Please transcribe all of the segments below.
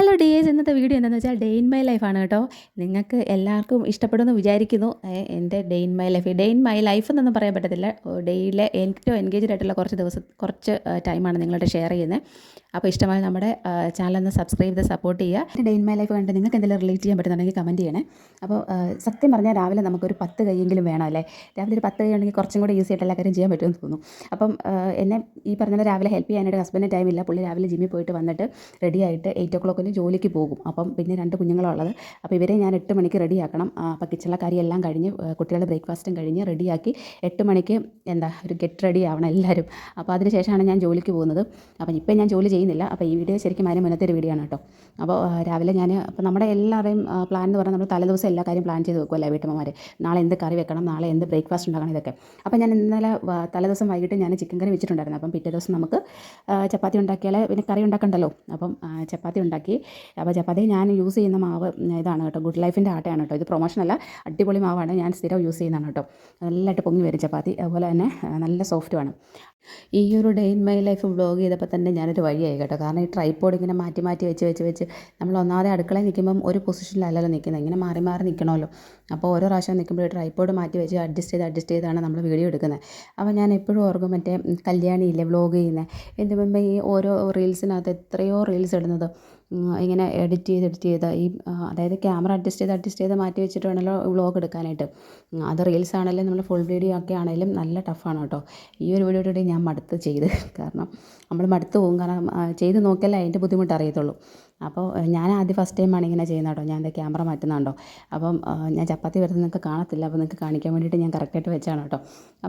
Hello dears, ഇന്നത്തെ video എന്താണെന്ന് വെച്ചാൽ ഡേ ഇൻ മൈ ലൈഫാണ് കേട്ടോ. നിങ്ങൾക്ക് എല്ലാവർക്കും ഇഷ്ടപ്പെടുമെന്ന് വിചാരിക്കുന്നു. എൻ്റെ ഡേ ഇൻ മൈ ലൈഫ് എന്നൊന്നും പറയാൻ പറ്റത്തില്ല. ഡേയിലെ ഏറ്റവും എൻഗേജ്ഡ് ആയിട്ടുള്ള കുറച്ച് ടൈമാണ് നിങ്ങളോട് ഷെയർ ചെയ്യുന്നത്. അപ്പോൾ ഇഷ്ടമായി നമ്മുടെ ചാനലൊന്ന് സബ്സ്ക്രൈബ് ചെയ്ത് സപ്പോർട്ട് ചെയ്യുക. ഡേ ഇൻ മൈ ലൈഫ് കണ്ടിട്ട് നിങ്ങൾക്ക് എന്തെങ്കിലും റിലേറ്റ് ചെയ്യാൻ പറ്റുന്നുണ്ടെങ്കിൽ കമൻറ്റ് ചെയ്യണേ. അപ്പോൾ സത്യം പറഞ്ഞാൽ രാവിലെ നമുക്കൊരു 10 കൈയെങ്കിലും വേണം അല്ലേ. രാവിലെ ഒരു 10 കൈ ഉണ്ടെങ്കിൽ കുറച്ചും കൂടെ ഈസി ആയിട്ട് എല്ലാ കാര്യം ചെയ്യാൻ പറ്റുമെന്ന് തോന്നുന്നു. അപ്പം എന്നെ ഈ പറഞ്ഞ രാവിലെ ഹെൽപ്പ് ചെയ്യാനായിട്ട് ഹസ്ബൻഡിന് ടൈമില്ല. പുള്ളി രാവിലെ ജിമ്മിൽ പോയിട്ട് വന്നിട്ട് റെഡിയായിട്ട് 8 o'clock ജോലിക്ക് പോകും. അപ്പം പിന്നെ 2 കുഞ്ഞുങ്ങളുള്ളത്. അപ്പോൾ ഇവരെ ഞാൻ 8 മണിക്ക് റെഡിയാക്കണം. അപ്പോൾ കിച്ചണിലെ കാര്യമെല്ലാം കഴിഞ്ഞ് കുട്ടികളുടെ ബ്രേക്ക്ഫാസ്റ്റും കഴിഞ്ഞ് റെഡിയാക്കി 8 മണിക്ക് ഒരു ഗെറ്റ് റെഡി ആവണം എല്ലാവരും. അപ്പോൾ അതിന് ശേഷമാണ് ഞാൻ ജോലിക്ക് പോകുന്നത്. അപ്പം ഇപ്പം ഞാൻ ജോലി ചെയ്യുന്നില്ല. അപ്പോൾ ഈ വീഡിയോ ശരിക്കും അതിന് മുന്നത്തെ ഒരു വീഡിയോ ആണ് കേട്ടോ. അപ്പോൾ രാവിലെ ഞാൻ അപ്പോൾ നമ്മുടെ എല്ലാവരുടെയും പ്ലാൻ എന്ന് പറഞ്ഞാൽ നമ്മൾ തലേദിവസം എല്ലാ കാര്യം പ്ലാൻ ചെയ്ത് വെക്കുമല്ലേ വീട്ടമ്മമാർ. നാളെ എന്ത് കറി വെക്കണം, നാളെ എന്ത് ബ്രേക്ക്ഫാസ്റ്റ് ഉണ്ടാക്കണം, ഇതൊക്കെ. അപ്പോൾ ഞാൻ ഇന്നലെ തലേദിവസം വൈകിട്ട് ഞാൻ ചിക്കൻ കറി വെച്ചിട്ടുണ്ടായിരുന്നു. അപ്പം പിറ്റേ ദിവസം നമുക്ക് ചപ്പാത്തി ഉണ്ടാക്കിയാൽ പിന്നെ കറി ഉണ്ടാക്കണ്ടല്ലോ. അപ്പം ചപ്പാത്തി ഉണ്ടാക്കി. അപ്പോൾ ചപ്പാത്തി ഞാൻ യൂസ് ചെയ്യുന്ന മാവ് ഇതാണ് കേട്ടോ, ഗുഡ് ലൈഫിൻ്റെ ആട്ടയാണ് കേട്ടോ. ഇത് പ്രൊമോഷനല്ല, അടിപൊളി മാവാണ്. ഞാൻ സ്ഥിരം യൂസ് ചെയ്യുന്നതാണ് കേട്ടോ. നല്ലതായിട്ട് പൊങ്ങി വരും ചപ്പാത്തി. അതുപോലെ തന്നെ നല്ല സോഫ്റ്റുമാണ്. ഈ ഒരു day in my life vlog ചെയ്തപ്പോൾ തന്നെ ഞാനൊരു വഴിയായി കേട്ടോ. കാരണം ഈ ട്രൈപോഡ് ഇങ്ങനെ മാറ്റി മാറ്റി വെച്ച് നമ്മൾ ഒന്നാമതെ അടുക്കളയിൽ നിൽക്കുമ്പം ഒരു പൊസിഷനിലല്ലല്ലോ നിൽക്കുന്നത്, ഇങ്ങനെ മാറി മാറി നിൽക്കണമല്ലോ. അപ്പോൾ ഓരോ പ്രാവശ്യം നിൽക്കുമ്പോൾ ട്രൈപോഡ് മാറ്റി വെച്ച് അഡ്ജസ്റ്റ് ചെയ്താണ് നമ്മൾ വീഡിയോ എടുക്കുന്നത്. അപ്പോൾ ഞാൻ എപ്പോഴും ഓർക്കും മറ്റേ കല്യാണിയില്ലേ വ്ളോഗ് ചെയ്യുന്നത്, എൻ്റെ മുമ്പ് ഈ ഓരോ റീൽസിനകത്ത് എത്രയോ റീൽസ് ഇടുന്നത് ഇങ്ങനെ എഡിറ്റ് ചെയ്ത് ഈ അതായത് ക്യാമറ അഡ്ജസ്റ്റ് ചെയ്ത് മാറ്റി വെച്ചിട്ട് വേണമല്ലോ വ്ളോഗ് എടുക്കാനായിട്ട്. അത് റീൽസ് ആണെങ്കിലും നമ്മൾ ഫുൾ വീഡിയോ ഒക്കെ ആണെങ്കിലും നല്ല ടഫാണ് കേട്ടോ. ഈ ഒരു വീഡിയോയുടെ ഞാൻ മടുത്ത് ചെയ്ത്, കാരണം നമ്മൾ മടുത്ത് പോകും. കാരണം ചെയ്ത് നോക്കിയാലേ അതിൻ്റെ ബുദ്ധിമുട്ട് അറിയത്തുള്ളൂ. അപ്പോൾ ഞാൻ ആദ്യം ഫസ്റ്റ് ടൈമാണ് ഇങ്ങനെ ചെയ്യുന്നത് കേട്ടോ. ഞാൻ എൻ്റെ ക്യാമറ മാറ്റുന്നുണ്ടോ. അപ്പം ഞാൻ ചപ്പാത്തി വരുന്നത് നിങ്ങൾക്ക് കാണത്തില്ല. അപ്പോൾ നിങ്ങൾക്ക് കാണിക്കാൻ വേണ്ടിയിട്ട് ഞാൻ കറക്റ്റായിട്ട് വെച്ചാണ് കേട്ടോ.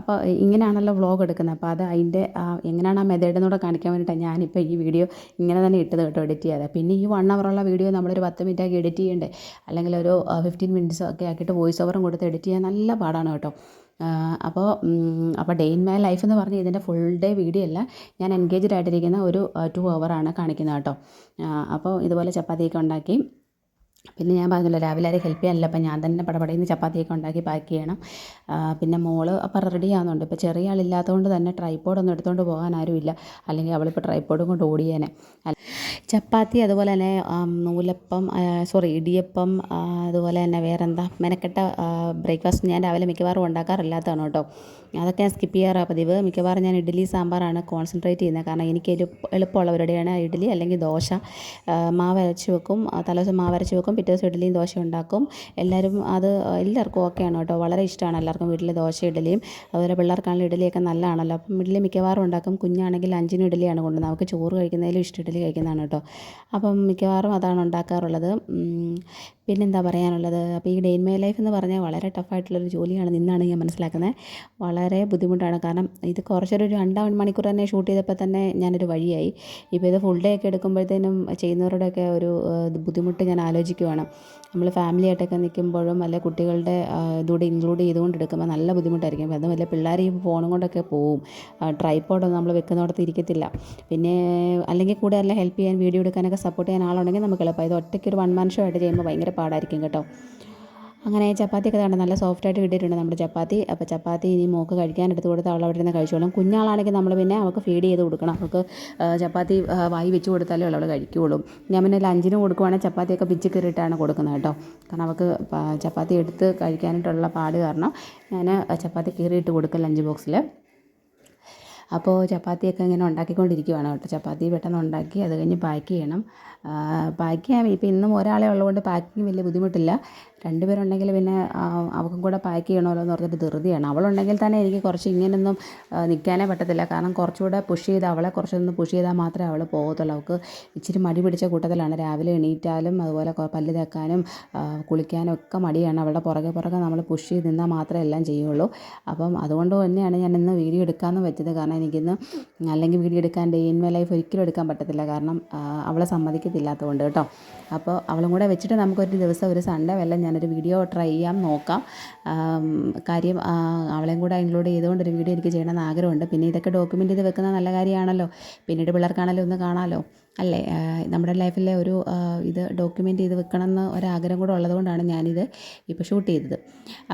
അപ്പോൾ ഇങ്ങനെയാണല്ലോ വ്ളോഗ് എടുക്കുന്നത്. അപ്പോൾ അത് അതിൻ്റെ എങ്ങനെയാണ് ആ മെത്തേഡ് എന്നൂടെ കാണിക്കാൻ വേണ്ടിയിട്ടാണ് ഞാനിപ്പോൾ ഈ വീഡിയോ ഇങ്ങനെ തന്നെ ഇട്ടത് കേട്ടോ, എഡിറ്റ് ചെയ്യാതെ. പിന്നെ ഈ 1 hour വീഡിയോ നമ്മളൊരു 10 minute ആക്കി എഡിറ്റ് ചെയ്യണ്ടേ, അല്ലെങ്കിൽ ഒരു 15 minutes ഒക്കെ ആക്കിയിട്ട് വോയിസ് ഓവറും കൊടുത്ത് എഡിറ്റ് ചെയ്യാൻ നല്ല പാടാണ് കേട്ടോ. അപ്പോൾ ഡേ ഇൻ മൈ ലൈഫ് എന്ന് പറഞ്ഞ് ഇതിൻ്റെ ഫുൾ ഡേ വീഡിയോ അല്ല, ഞാൻ എൻഗേജ്ഡ് ആയിട്ടിരിക്കുന്ന ഒരു 2 hour കാണിക്കുന്നത് കേട്ടോ. അപ്പോൾ ഇതുപോലെ ചപ്പാത്തിയൊക്കെ ഉണ്ടാക്കി. പിന്നെ ഞാൻ പറഞ്ഞല്ലോ രാവിലെ ആരും ഹെൽപ്പ് ചെയ്യാനില്ല. അപ്പം ഞാൻ തന്നെ പടപടയിന്ന് ചപ്പാത്തിയൊക്കെ ഉണ്ടാക്കി പാക്ക് ചെയ്യണം. പിന്നെ മോള് അപ്പം റെഡി ആവുന്നുണ്ട്. ഇപ്പോൾ ചെറിയ ആളില്ലാത്തതുകൊണ്ട് തന്നെ ട്രൈപോഡൊന്നും എടുത്തുകൊണ്ട് പോകാൻ ആരുമില്ല, അല്ലെങ്കിൽ അവളിപ്പോൾ ട്രൈപോഡും കൊണ്ട് ഓടിയേനെ. ചപ്പാത്തി, അതുപോലെ തന്നെ ഇടിയപ്പം, അതുപോലെ തന്നെ വേറെന്താ മെനക്കെട്ട ബ്രേക്ക്ഫാസ്റ്റ് ഞാൻ രാവിലെ മിക്കവാറും ഉണ്ടാക്കാറില്ലാത്തതാണ് കേട്ടോ. അതൊക്കെ ഞാൻ സ്കിപ്പ് ചെയ്യാറാണ് പതിവ്. മിക്കവാറും ഞാൻ ഇഡ്ഡലി സാമ്പാറാണ് കോൺസെൻട്രേറ്റ് ചെയ്യുന്നത്. കാരണം എനിക്ക് എളുപ്പമുള്ളവരുടെയാണ് ഇഡ്ഡലി അല്ലെങ്കിൽ ദോശ. മാവ് അരച്ച് വെക്കും, തലേദിവസം മാവ് അരച്ച് വെക്കും, പിറ്റേ ദിവസം ഇഡ്ഡലിയും ദോശ ഉണ്ടാക്കും. എല്ലാവർക്കും ഓക്കെയാണ് കേട്ടോ. വളരെ ഇഷ്ടമാണ് എല്ലാവർക്കും വീട്ടിൽ ദോശ ഇഡ്ഡലിയും. അതുപോലെ പിള്ളേർക്കാണെങ്കിലും ഇഡ്ഡലിയൊക്കെ നല്ലതാണല്ലോ. അപ്പം ഇഡ്ഡലി മിക്കവാറും ഉണ്ടാക്കും. കുഞ്ഞാണെങ്കിൽ 5 ഇഡ്ഡലിയാണ് കൊണ്ടുവന്നത്. അവൾക്ക് ചോറ് കഴിക്കുന്നതിലും ഇഷ്ടം ഇഡ്ഡലി കഴിക്കുന്നതാണ് കേട്ടോ. അപ്പം മിക്കവാറും അതാണ് ഉണ്ടാക്കാറുള്ളത്. പിന്നെന്താ പറയാനുള്ളത്, അപ്പോൾ ഈ ഡേ ഇൻ മൈ ലൈഫ് എന്ന് പറഞ്ഞാൽ വളരെ ടഫായിട്ടുള്ളൊരു ജോലിയാണ് നിന്നാണ് ഞാൻ മനസ്സിലാക്കുന്നത്. വളരെ ബുദ്ധിമുട്ടാണ്. കാരണം ഇത് കുറച്ചൊരു 2 മണിക്കൂർ തന്നെ ഷൂട്ട് ചെയ്തപ്പോൾ തന്നെ ഞാനൊരു വഴിയായി. ഇപ്പോൾ ഇത് ഫുൾ ഡേ ഒക്കെ എടുക്കുമ്പോഴത്തേനും ചെയ്യുന്നവരുടെയൊക്കെ ഒരു ബുദ്ധിമുട്ട് ഞാൻ ആലോചിക്കുവാണ്. നമ്മൾ ഫാമിലി ആയിട്ടൊക്കെ നിൽക്കുമ്പോഴും അല്ലെ കുട്ടികളുടെ ഇതുകൂടെ ഇൻക്ലൂഡ് ചെയ്തുകൊണ്ട് എടുക്കുമ്പോൾ നല്ല ബുദ്ധിമുട്ടായിരിക്കും. അതും വല്ല പിള്ളേർ ഈ ഫോണും കൊണ്ടൊക്കെ പോവും. ട്രൈപോഡൊന്നും നമ്മൾ വെക്കുന്നിടത്ത് ഇരിക്കത്തില്ല. പിന്നെ അല്ലെങ്കിൽ കൂടെ അല്ല ഹെൽപ്പ് ചെയ്യാൻ വീഡിയോ എടുക്കാനൊക്കെ സപ്പോർട്ട് ചെയ്യാൻ ആളുണ്ടെങ്കിൽ നമുക്ക് എളുപ്പം. ഇത് ഒറ്റയ്ക്ക് ഒരു 1 man show ആയിട്ട് ചെയ്യുമ്പോൾ ഭയങ്കര പാടായിരിക്കും കേട്ടോ. അങ്ങനെ ചപ്പാത്തിയൊക്കെ തന്നെ നല്ല സോഫ്റ്റായിട്ട് കിട്ടിയിട്ടുണ്ട് നമ്മുടെ ചപ്പാത്തി. അപ്പോൾ ചപ്പാത്തി ഇനി മോൾക്ക് കഴിക്കാൻ എടുത്ത് കൊടുത്ത് അവൾ അവിടെ ഇരുന്ന് കഴിച്ചോളും. കുഞ്ഞാളാണെങ്കിൽ നമ്മൾ പിന്നെ അവൾക്ക് ഫീഡ് ചെയ്ത് കൊടുക്കണം. അവൾക്ക് ചപ്പാത്തി വായി വെച്ച് കൊടുത്താലേ അവൾ കഴിക്കുകയുള്ളൂ. ഞാൻ പിന്നെ ലഞ്ചിന് കൊടുക്കുവാണെങ്കിൽ ചപ്പാത്തിയൊക്കെ പിച്ച് കയറിയിട്ടാണ് കൊടുക്കുന്നത് കേട്ടോ. കാരണം അവൾക്ക് ചപ്പാത്തി എടുത്ത് കഴിക്കാനായിട്ടുള്ള പാട് കാരണം ഞാൻ ചപ്പാത്തി കീറിയിട്ട് കൊടുക്കും ലഞ്ച് ബോക്സിൽ. അപ്പോൾ ചപ്പാത്തിയൊക്കെ ഇങ്ങനെ ഉണ്ടാക്കിക്കൊണ്ടിരിക്കുകയാണ് കേട്ടോ. ചപ്പാത്തി പെട്ടെന്ന് ഉണ്ടാക്കി അത് കഴിഞ്ഞ് പാക്ക് ചെയ്യണം. പാക്ക് ചെയ്യാൻ ഇപ്പോൾ ഇന്നും ഒരാളെ ഉള്ളതുകൊണ്ട് പാക്കിങ് വലിയ ബുദ്ധിമുട്ടില്ല. 2 പേരുണ്ടെങ്കിൽ പിന്നെ അവർക്കും കൂടെ പാക്ക് ചെയ്യണമല്ലോ എന്ന് പറഞ്ഞിട്ട് ധൃതിയാണ്. അവളുണ്ടെങ്കിൽ തന്നെ എനിക്ക് കുറച്ച് ഇങ്ങനെയൊന്നും നിൽക്കാനേ പറ്റത്തില്ല. കാരണം കുറച്ചുകൂടെ അവളെ കുറച്ചൊന്ന് പുഷ് ചെയ്താൽ മാത്രമേ അവൾ പോകത്തുള്ളൂ. അവൾക്ക് ഇച്ചിരി മടി പിടിച്ച കൂട്ടത്തിലാണ്. രാവിലെ എണീറ്റാലും അതുപോലെ പല്ല് തേക്കാനും കുളിക്കാനും ഒക്കെ മടിയാണ്. അവളുടെ പുറകെ നമ്മൾ പുഷ് ചെയ്ത് നിന്നാൽ മാത്രമേ എല്ലാം ചെയ്യുള്ളൂ. അപ്പം അതുകൊണ്ട് തന്നെയാണ് ഞാൻ ഇന്ന് വീഡിയോ എടുക്കാമെന്ന് വെച്ചത്. കാരണം എനിക്കിന്ന് അല്ലെങ്കിൽ വീഡിയോ എടുക്കാൻ ഡേ ഇൻ മൈ ലൈഫ് ഒരിക്കലും എടുക്കാൻ പറ്റത്തില്ല. കാരണം അവളെ സമ്മതിക്കത്തില്ലാത്തതുകൊണ്ട് കേട്ടോ. അപ്പോൾ അവളും കൂടെ വെച്ചിട്ട് നമുക്കൊരു ദിവസം ഒരു സൺഡേ വല്ല ഞാനൊരു വീഡിയോ ട്രൈ ചെയ്യാൻ നോക്കാം. കാര്യം അവളെയും കൂടെ ഇൻക്ലൂഡ് ചെയ്തുകൊണ്ടൊരു വീഡിയോ എനിക്ക് ചെയ്യണമെന്ന് ആഗ്രഹമുണ്ട്. പിന്നെ ഇതൊക്കെ ഡോക്യുമെൻ്റ് ചെയ്ത് വെക്കുന്നത് നല്ല കാര്യമാണല്ലോ. പിന്നീട് പിള്ളേർക്കാണല്ലോ ഒന്ന് കാണാമല്ലോ. അല്ലേ? നമ്മുടെ ലൈഫിലെ ഒരു ഇത് ഡോക്യുമെൻ്റ് ചെയ്ത് വെക്കണമെന്ന് ഒരാഗ്രഹം കൂടെ ഉള്ളതുകൊണ്ടാണ് ഞാനിത് ഇപ്പോൾ ഷൂട്ട് ചെയ്തത്.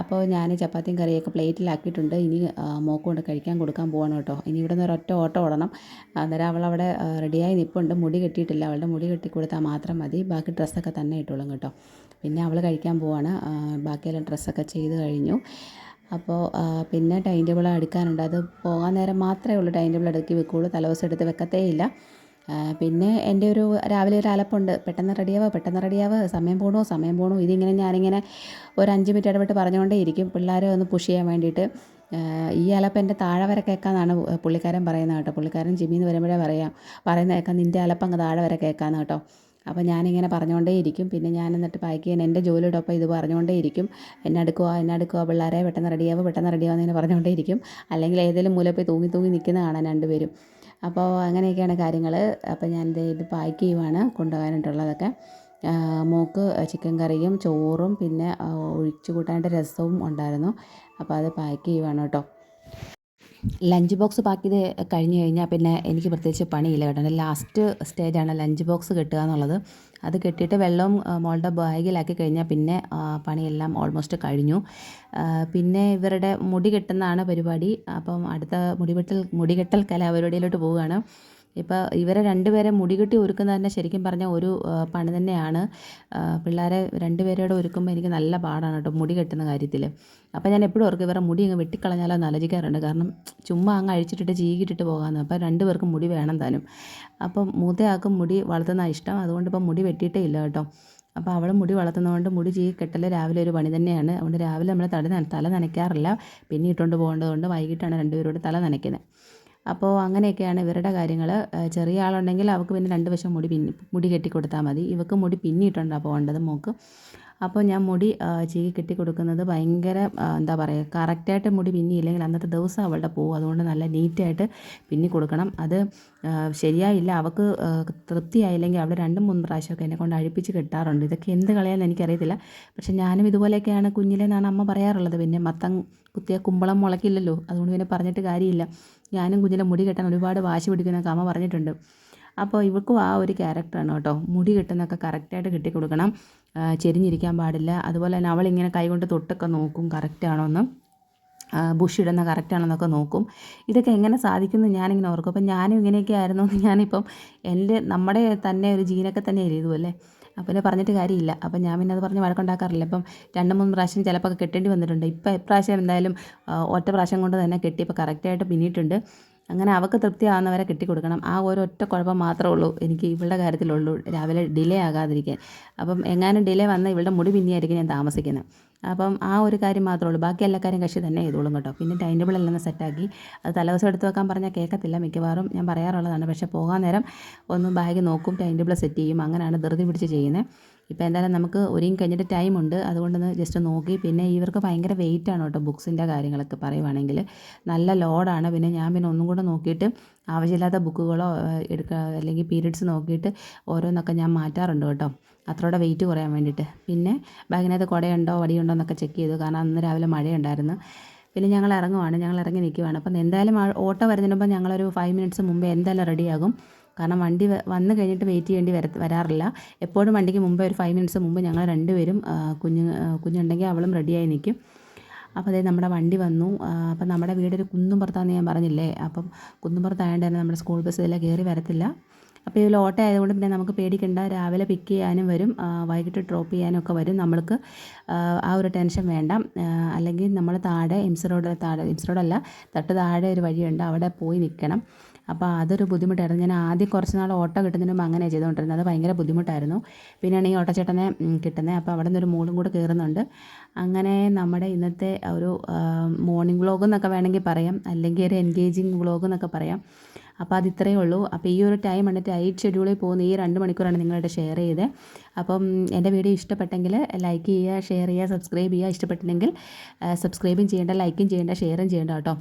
അപ്പോൾ ഞാൻ ചപ്പാത്തിയും കറിയൊക്കെ പ്ലേറ്റിലാക്കിയിട്ടുണ്ട്. ഇനി മോൾക്ക് കൊണ്ട് കഴിക്കാൻ കൊടുക്കാൻ പോവാണ് കേട്ടോ. ഇനി ഇവിടെ നിന്ന് ഒരൊറ്റ ഓട്ടം ഓടണം. അന്നേരം അവളവിടെ റെഡിയായി നിൽപ്പുണ്ട്. മുടി കെട്ടിയിട്ടില്ല. അവളുടെ മുടി കെട്ടി കൊടുത്താൽ മാത്രം മതി. ബാക്കി ഡ്രസ്സൊക്കെ തന്നെ ഇട്ടോളും കേട്ടോ. പിന്നെ അവൾ കഴിക്കാൻ പോവാണ്. ബാക്കിയെല്ലാം ഡ്രസ്സൊക്കെ ചെയ്ത് കഴിഞ്ഞു. അപ്പോൾ പിന്നെ ടൈം ടേബിൾ എടുക്കാനുണ്ട്. അത് പോകാൻ നേരം മാത്രമേ ഉള്ളൂ ടൈം ടേബിൾ എടുക്കി വെക്കുകയുള്ളൂ. തലേദിവസം എടുത്ത് വെക്കത്തേ ഇല്ല. പിന്നെ എൻ്റെ ഒരു രാവിലെ ഒരു അലപ്പുണ്ട്, പെട്ടെന്ന് റെഡിയാവുക പെട്ടെന്ന് റെഡിയാവുക, സമയം പോകണോ സമയം പോകണോ. ഇതിങ്ങനെ ഞാനിങ്ങനെ ഒരു 5 മിനിറ്റ് ഇടവിട്ട് പറഞ്ഞുകൊണ്ടേ ഇരിക്കും, പിള്ളേരെ ഒന്ന് പുഷ് ചെയ്യാൻ വേണ്ടിയിട്ട്. ഈ അലപ്പ് എൻ്റെ താഴെ വരെ കേൾക്കാമെന്നാണ് പുള്ളിക്കാരൻ പറയുന്നത് കേട്ടോ. പുള്ളിക്കാരൻ ജിമ്മിൽ നിന്ന് വരുമ്പോഴേ പറയുന്നത് കേൾക്കാം, നിൻ്റെ അലപ്പ് അങ്ങ് താഴെ വരെ കേൾക്കാമെന്ന് കേട്ടോ. അപ്പോൾ ഞാനിങ്ങനെ പറഞ്ഞുകൊണ്ടേ ഇരിക്കും. പിന്നെ ഞാൻ എന്നിട്ട് പാക്ക് ചെയ്യാൻ എൻ്റെ ജോലിയോടൊപ്പം ഇത് പറഞ്ഞുകൊണ്ടേ ഇരിക്കും. എന്നെ എടുക്കുക പിള്ളേരെ പെട്ടെന്ന് റെഡിയാവുക എന്നിങ്ങനെ പറഞ്ഞുകൊണ്ടേ ഇരിക്കും. അല്ലെങ്കിൽ ഏതെങ്കിലും മൂലയിൽ പോയി തൂങ്ങി തൂങ്ങി നിൽക്കുന്ന കാണാൻ രണ്ടുപേരും. അപ്പോൾ അങ്ങനെയൊക്കെയാണ് കാര്യങ്ങൾ. അപ്പോൾ ഞാൻ ഇത് പാക്ക് ചെയ്യുവാണ് കൊണ്ടുപോകാനായിട്ടുള്ളതൊക്കെ. മോൾക്ക് ചിക്കൻ കറിയും ചോറും പിന്നെ ഒഴിച്ച് കൂട്ടാനായിട്ട് രസവും ഉണ്ടായിരുന്നു. അപ്പോൾ അത് പാക്ക് ചെയ്യുവാണ് കേട്ടോ. ലഞ്ച് ബോക്സ് പാക്ക് ചെയ്ത് കഴിഞ്ഞ് കഴിഞ്ഞാൽ പിന്നെ എനിക്ക് പ്രത്യേകിച്ച് പണിയില്ല കേട്ടോ. എൻ്റെ ലാസ്റ്റ് സ്റ്റേജാണ് ലഞ്ച് ബോക്സ് കെട്ടുക എന്നുള്ളത്. അത് കെട്ടിയിട്ട് വെള്ളവും മോളുടെ ബാഗിലാക്കി കഴിഞ്ഞാൽ പിന്നെ പണിയെല്ലാം ഓൾമോസ്റ്റ് കഴിഞ്ഞു. പിന്നെ ഇവരുടെ മുടി കെട്ടുന്നതാണ് പരിപാടി. അപ്പം അടുത്ത മുടികെട്ടൽ കലാപരിപാടിയിലോട്ട് പോവുകയാണ്. ഇപ്പോൾ ഇവരെ രണ്ടുപേരെ മുടികെട്ടി ഒരുക്കുന്നത് തന്നെ ശരിക്കും പറഞ്ഞാൽ ഒരു പണി തന്നെയാണ്. പിള്ളേരെ രണ്ടുപേരോട് ഒരുക്കുമ്പോൾ എനിക്ക് നല്ല പാടാണ് കേട്ടോ മുടി കെട്ടുന്ന കാര്യത്തിൽ. അപ്പോൾ ഞാൻ എപ്പോഴും ഓർക്കും ഇവരുടെ മുടി അങ്ങ് വെട്ടിക്കളഞ്ഞാലോ എന്ന് ആലോചിക്കാറുണ്ട്. കാരണം ചുമ്മാ അങ്ങ് അഴിച്ചിട്ടിട്ട് ചീകിട്ടിട്ട് പോകാമെന്ന്. അപ്പോൾ രണ്ടുപേർക്കും മുടി വേണം താനും. അപ്പം മൂത്തയാൾക്കും മുടി വളർത്തുന്ന ഇഷ്ടം, അതുകൊണ്ട് ഇപ്പം മുടി വെട്ടിയിട്ടേ ഇല്ല കേട്ടോ. അപ്പോൾ അവൾ മുടി വളർത്തുന്നതുകൊണ്ട് മുടി ചീകി കെട്ടൽ രാവിലെ ഒരു പണി തന്നെയാണ്. അതുകൊണ്ട് രാവിലെ നമ്മൾ തല നനയ്ക്കാറില്ല, പിന്നെ ഇട്ടുകൊണ്ട് പോകേണ്ടതുകൊണ്ട് വൈകിട്ടാണ് രണ്ടുപേരോട് തല നനയ്ക്കുന്നത്. അപ്പോൾ അങ്ങനെയൊക്കെയാണ് ഇവരുടെ കാര്യങ്ങൾ. ചെറിയ ആളുണ്ടെങ്കിൽ അവൾക്ക് പിന്നെ 2 വശം മുടി കെട്ടി കൊടുത്താൽ മതി. ഇവൾക്ക് മുടി പിന്നിയിട്ടുണ്ടാണ് പോകേണ്ടത് മോൾക്ക്. അപ്പോൾ ഞാൻ മുടി ചീകി കെട്ടി കൊടുക്കുന്നത് ഭയങ്കര എന്താ പറയുക, കറക്റ്റായിട്ട് മുടി പിന്നിയില്ലെങ്കിൽ അന്നത്തെ ദിവസം അവളുടെ പോകും. അതുകൊണ്ട് നല്ല നീറ്റായിട്ട് പിന്നി കൊടുക്കണം. അത് ശരിയായില്ല, അവൾക്ക് തൃപ്തിയായില്ലെങ്കിൽ അവൾ 2-3 പ്രാവശ്യമൊക്കെ എന്നെക്കൊണ്ട് അഴിപ്പിച്ച് കെട്ടാറുണ്ട്. ഇതൊക്കെ എന്ത് കളയാന്ന് എനിക്കറിയത്തില്ല. പക്ഷെ ഞാനും ഇതുപോലെയൊക്കെയാണ് കുഞ്ഞിലെന്നാണ് അമ്മ പറയാറുള്ളത്. പിന്നെ മത്തം കുത്തിയ കുമ്പളം മുളയ്ക്കില്ലല്ലോ, അതുകൊണ്ട് പിന്നെ പറഞ്ഞിട്ട് കാര്യമില്ല. ഞാനും കുഞ്ഞിലെ മുടി കെട്ടാൻ ഒരുപാട് വാശി പിടിക്കുന്നതൊക്കെ അമ്മ പറഞ്ഞിട്ടുണ്ട്. അപ്പോൾ ഇവൾക്കും ആ ഒരു ക്യാരക്ടറാണ് കേട്ടോ. മുടി കെട്ടുന്നതൊക്കെ കറക്റ്റായിട്ട് കെട്ടിക്കൊടുക്കണം, ചെരിഞ്ഞിരിക്കാൻ പാടില്ല. അതുപോലെ തന്നെ അവളിങ്ങനെ കൈകൊണ്ട് തൊട്ടൊക്കെ നോക്കും കറക്റ്റാണോ എന്ന്, ബുഷ് ഇടുന്ന കറക്റ്റാണെന്നൊക്കെ നോക്കും. ഇതൊക്കെ എങ്ങനെ സാധിക്കുമെന്ന് ഞാനിങ്ങനെ ഓർക്കും. അപ്പം ഞാനും ഇങ്ങനെയൊക്കെ ആയിരുന്നു എന്ന് ഞാനിപ്പം നമ്മുടെ തന്നെ ഒരു ജീനൊക്കെ തന്നെ ഇതുമല്ലേ. അപ്പം പിന്നെ പറഞ്ഞിട്ട് കാര്യമില്ല. അപ്പം ഞാൻ പിന്നെ അത് പറഞ്ഞ് വഴക്കുണ്ടാക്കാറില്ല. ഇപ്പം 2-3 പ്രാവശ്യം ചിലപ്പോൾ കെട്ടേണ്ടി വന്നിട്ടുണ്ട്. ഇപ്പം ഇപ്രാവശ്യം എന്തായാലും ഒറ്റ പ്രാവശ്യം കൊണ്ട് തന്നെ കെട്ടി ഇപ്പോൾ കറക്റ്റായിട്ട് പിന്നിയിട്ടുണ്ട്. അങ്ങനെ അവൾക്ക് തൃപ്തിയാവുന്നവരെ കെട്ടിക്കൊടുക്കണം. ആ ഒരൊറ്റ കുഴപ്പം മാത്രമേ ഉള്ളൂ എനിക്ക് ഇവളുടെ കാര്യത്തിലുള്ളൂ, രാവിലെ ഡിലേ ആകാതിരിക്കാൻ. അപ്പം എങ്ങാനും ഡിലേ വന്നാൽ ഇവളുടെ മുടി പിന്നിയായിരിക്കും ഞാൻ താമസിക്കുന്നത്. അപ്പം ആ ഒരു കാര്യം മാത്രമേ ഉള്ളൂ. ബാക്കി എല്ലാ കാര്യം കക്ഷി തന്നെ ചെയ്തോളും കേട്ടോ. പിന്നെ ടൈം ടേബിൾ എല്ലാം സെറ്റാക്കി അത് തലേദിവസം എടുത്ത് വെക്കാൻ പറഞ്ഞാൽ കേൾക്കത്തില്ല, മിക്കവാറും ഞാൻ പറയാറുള്ളതാണ്. പക്ഷേ പോകാൻ നേരം ഒന്ന് ബാഗ് നോക്കും, ടൈം ടേബിൾ സെറ്റ് ചെയ്യും. അങ്ങനെയാണ് ധൃതി പിടിച്ച് ചെയ്യുന്നത്. ഇപ്പോൾ എന്തായാലും നമുക്ക് ഒരുങ്ങി കഴിഞ്ഞിട്ട് ടൈമുണ്ട്, അതുകൊണ്ടൊന്ന് ജസ്റ്റ് നോക്കി. പിന്നെ ഇവർക്ക് ഭയങ്കര വെയിറ്റാണ് കേട്ടോ ബുക്സിൻ്റെ കാര്യങ്ങളൊക്കെ പറയുവാണെങ്കിൽ, നല്ല ലോഡാണ്. പിന്നെ ഞാൻ ഒന്നും കൂടെ നോക്കിയിട്ട് ആവശ്യമില്ലാത്ത ബുക്കുകളോ അല്ലെങ്കിൽ പീരീഡ്സ് നോക്കിയിട്ട് ഓരോന്നൊക്കെ ഞാൻ മാറ്റാറുണ്ട് കേട്ടോ, അത്രയോടെ വെയിറ്റ് കുറയാൻ വേണ്ടിയിട്ട്. പിന്നെ ബാഗിനകത്ത് കുടയുണ്ടോ വടിയുണ്ടോ എന്നൊക്കെ ചെക്ക് ചെയ്തു, കാരണം അന്ന് രാവിലെ മഴയുണ്ടായിരുന്നു. പിന്നെ ഞങ്ങൾ ഇറങ്ങി നിൽക്കുവാണ്. അപ്പം എന്തായാലും ഓട്ടോ വരുന്നതിന് മുമ്പ് ഞങ്ങളൊരു 5 മിനിറ്റ്സ് മുമ്പേ എന്തായാലും റെഡിയാകും. കാരണം വണ്ടി വന്ന് കഴിഞ്ഞിട്ട് വെയിറ്റ് ചെയ്യേണ്ടി വരാറില്ല. എപ്പോഴും വണ്ടിക്ക് മുമ്പേ ഒരു 5 മിനിറ്റ്സ് മുമ്പ് ഞങ്ങൾ രണ്ടുപേരും കുഞ്ഞുണ്ടെങ്കിൽ അവളും റെഡിയായി നിൽക്കും. അപ്പോൾ അതേ നമ്മുടെ വണ്ടി വന്നു. അപ്പം നമ്മുടെ വീടൊരു കുന്നുംപുറത്താണെന്ന് ഞാൻ പറഞ്ഞില്ലേ. അപ്പം കുന്നുംപുറത്തായതുകൊണ്ട് തന്നെ നമ്മുടെ സ്കൂൾ ബസ് ഇതിലെ കയറി വരത്തില്ല. അപ്പോൾ ഇതിൽ ഓട്ടോ ആയതുകൊണ്ട് പിന്നെ നമുക്ക് പേടിക്കണ്ട, രാവിലെ പിക്ക് ചെയ്യാനും വരും, വൈകിട്ട് ഡ്രോപ്പ് ചെയ്യാനും ഒക്കെ വരും. നമ്മൾക്ക് ആ ഒരു ടെൻഷൻ വേണ്ട. അല്ലെങ്കിൽ നമ്മൾ താഴെ എംസ് റോഡല്ല, താഴെ ഒരു വഴിയുണ്ട്, അവിടെ പോയി നിൽക്കണം. അപ്പോൾ അതൊരു ബുദ്ധിമുട്ടായിരുന്നു. ഞാൻ ആദ്യം കുറച്ച് നാൾ ഓട്ടോ കിട്ടുന്നതിന് മുമ്പ് അങ്ങനെ ചെയ്തുകൊണ്ടിരുന്നത്, അത് ഭയങ്കര ബുദ്ധിമുട്ടായിരുന്നു. പിന്നെയാണ് ഈ ഓട്ടോച്ചേട്ടനെ കിട്ടുന്നത്. അപ്പോൾ അവിടെ നിന്നൊരു മോളും കൂടെ കയറുന്നുണ്ട്. അങ്ങനെ നമ്മുടെ ഇന്നത്തെ ഒരു മോർണിംഗ് വ്ളോഗ് എന്നൊക്കെ വേണമെങ്കിൽ പറയാം, അല്ലെങ്കിൽ ഒരു എൻഗേജിങ് വ്ളോഗ് എന്നൊക്കെ പറയാം. അപ്പോൾ അത് ഇത്രയേ ഉള്ളൂ. അപ്പോൾ ഈ ഒരു ടൈം ഉണ്ട്, ടൈറ്റ് ഷെഡ്യൂളിൽ പോകുന്ന ഈ 2 മണിക്കൂറാണ് നിങ്ങളായിട്ട് ഷെയർ ചെയ്തത്. അപ്പം എൻ്റെ വീഡിയോ ഇഷ്ടപ്പെട്ടെങ്കിൽ ലൈക്ക് ചെയ്യുക, ഷെയർ ചെയ്യുക, സബ്സ്ക്രൈബ് ചെയ്യുക. ഇഷ്ടപ്പെട്ടില്ലെങ്കിൽ സബ്സ്ക്രൈബും ചെയ്യേണ്ട, ലൈക്കും ചെയ്യേണ്ട, ഷെയറും ചെയ്യേണ്ട കേട്ടോ.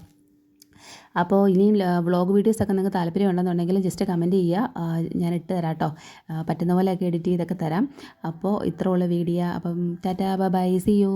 അപ്പോൾ ഇനിയും വ്ളോഗ് വീഡിയോസൊക്കെ നിങ്ങൾക്ക് താല്പര്യം ഉണ്ടെന്നുണ്ടെങ്കിൽ ജസ്റ്റ് കമൻറ്റ് ചെയ്യുക, ഞാൻ ഇട്ട് തരാം കേട്ടോ. പറ്റുന്ന പോലെയൊക്കെ എഡിറ്റ് ചെയ്തൊക്കെ തരാം. അപ്പോൾ ഇത്രയുള്ള വീഡിയോ. അപ്പം ടാറ്റാ ബൈ, സീ യു.